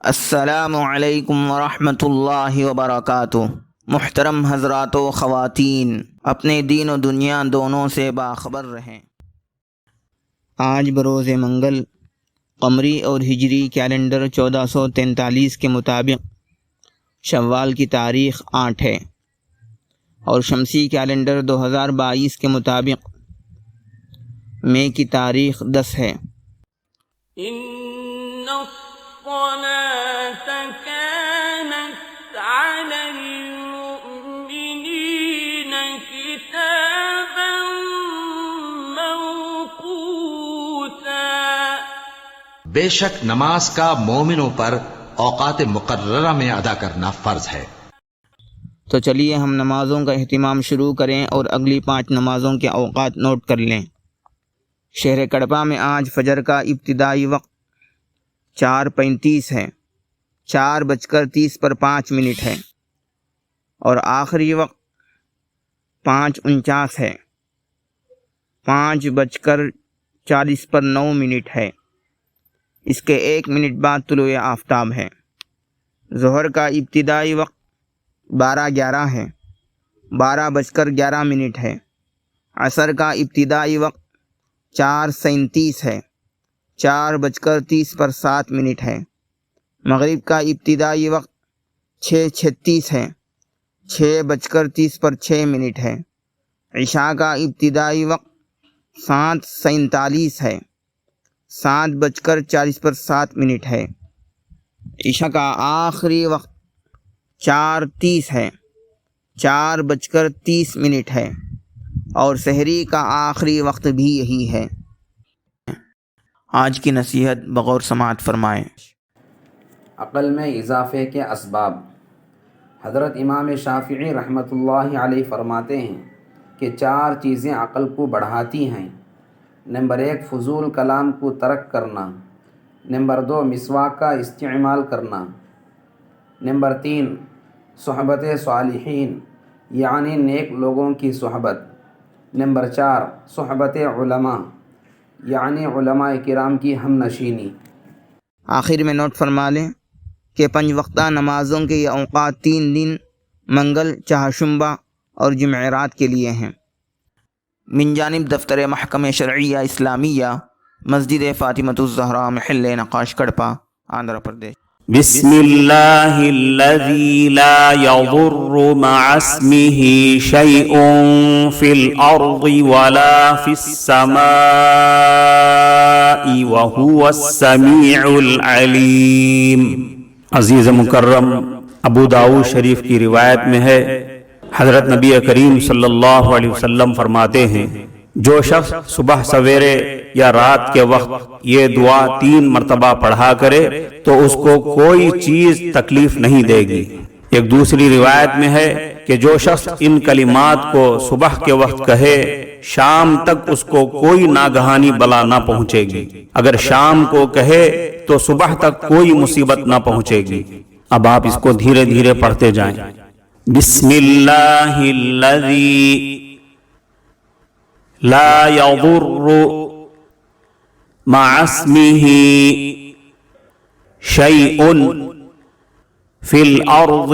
السلام علیکم ورحمۃ اللہ وبرکاتہ۔ محترم حضرات و خواتین، اپنے دین و دنیا دونوں سے باخبر رہیں۔ آج بروز منگل قمری اور ہجری کیلنڈر 1443 کے مطابق شوال کی تاریخ 8 ہے اور شمسی کیلنڈر 2022 کے مطابق مئی کی تاریخ 10 ہے۔ الصلاة كانت على المؤمنين كتابا موقوتا۔ بے شک نماز کا مومنوں پر اوقات مقررہ میں ادا کرنا فرض ہے۔ تو چلیے ہم نمازوں کا اہتمام شروع کریں اور اگلی 5 نمازوں کے اوقات نوٹ کر لیں۔ شہر کڑپا میں آج فجر کا ابتدائی وقت 4:35 ہے، 4:30 ہے اور آخری وقت 5:49 ہے، 5:40 ہے۔ اس کے 1 منٹ بعد طلوع آفتاب ہے۔ ظہر کا ابتدائی وقت 12:11 ہے، 12:11 ہے۔ عصر کا ابتدائی وقت 4:37 ہے، 4:30 ہے۔ مغرب کا ابتدائی وقت 6:36 ہے، 6:30 ہے۔ عشاء کا ابتدائی وقت 7:47 ہے، 7:40 ہے۔ عشاء کا آخری وقت 4:30 ہے، 4:30 ہے اور سحری کا آخری وقت بھی یہی ہے۔ آج کی نصیحت بغور سماعت فرمائیں۔ عقل میں اضافے کے اسباب۔ حضرت امام شافعی رحمۃ اللہ علیہ فرماتے ہیں کہ 4 چیزیں عقل کو بڑھاتی ہیں۔ نمبر 1 فضول کلام کو ترک کرنا۔ نمبر 2 مسواک کا استعمال کرنا۔ نمبر 3 صحبت صالحین یعنی نیک لوگوں کی صحبت۔ نمبر 4 صحبت علماء یعنی علماء کرام کی ہم نشینی۔ آخر میں نوٹ فرما لیں کہ 5 وقتہ نمازوں کے یہ اوقات 3 دن منگل، چہارشنبہ اور جمعرات کے لیے ہیں۔ من جانب دفتر محکمہ شرعیہ اسلامیہ، مسجد فاطمۃ الزہراء، محل نقاش، کڑپا، آندھرا پردیش۔ بسم اللہ الذی لا یضر مع اسمہ شیء فی الارض ولا فی السماء وہو السمیع العلیم۔ عزیز مکرم، ابو داؤد شریف کی روایت میں ہے، حضرت نبی کریم صلی اللہ علیہ وسلم فرماتے ہیں، جو شخص صبح سویرے یا رات کے وقت یہ دعا 3 مرتبہ پڑھا کرے تو اس کو کوئی چیز تکلیف نہیں دے گی۔ ایک دوسری روایت میں ہے کہ جو شخص ان کلمات کو صبح کے وقت کہے، شام تک اس کو کوئی ناگہانی بلا نہ پہنچے گی۔ اگر شام کو کہے تو صبح تک کوئی مصیبت نہ پہنچے گی۔ اب آپ اس کو دھیرے دھیرے پڑھتے جائیں۔ بسم اللہ الذی لا یضر مع اسمہ شیء فی الارض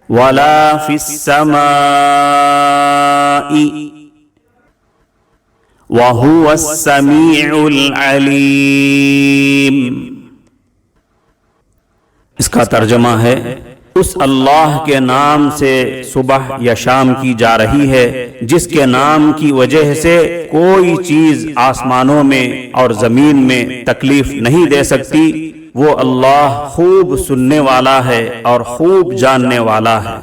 ولا فی السماء وہو السمیع العلیم۔ اس کا ترجمہ ہے، اس اللہ کے نام سے صبح یا شام کی جا رہی ہے جس کے نام کی وجہ سے کوئی چیز آسمانوں میں اور زمین میں تکلیف نہیں دے سکتی۔ وہ اللہ خوب سننے والا ہے اور خوب جاننے والا ہے۔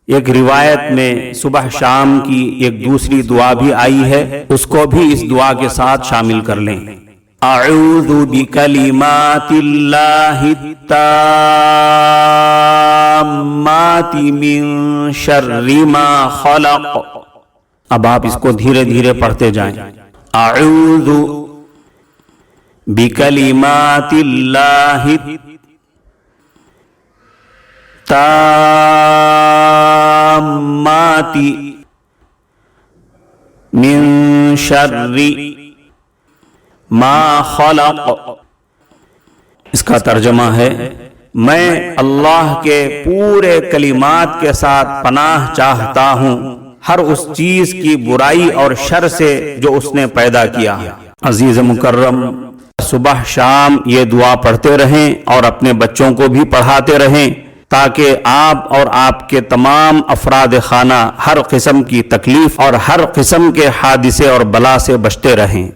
ایک روایت میں صبح شام کی ایک دوسری دعا بھی آئی ہے، اس کو بھی اس دعا کے ساتھ شامل کر لیں۔ اعوذ بکلمات اللہ التامات من شر ما خلق۔ اب آپ اس کو دھیرے دھیرے پڑھتے جائیں۔ اعوذ بکلمات اللہ التامات من شر ما خلق اس کا ترجمہ ہے، میں اللہ کے پورے کلمات کے ساتھ پناہ چاہتا ہوں ہر اس چیز کی برائی اور شر سے جو اس نے پیدا کیا۔ عزیز مکرم، صبح شام یہ دعا پڑھتے رہیں اور اپنے بچوں کو بھی پڑھاتے رہیں تاکہ آپ اور آپ کے تمام افراد خانہ ہر قسم کی تکلیف اور ہر قسم کے حادثے اور بلا سے بچتے رہیں۔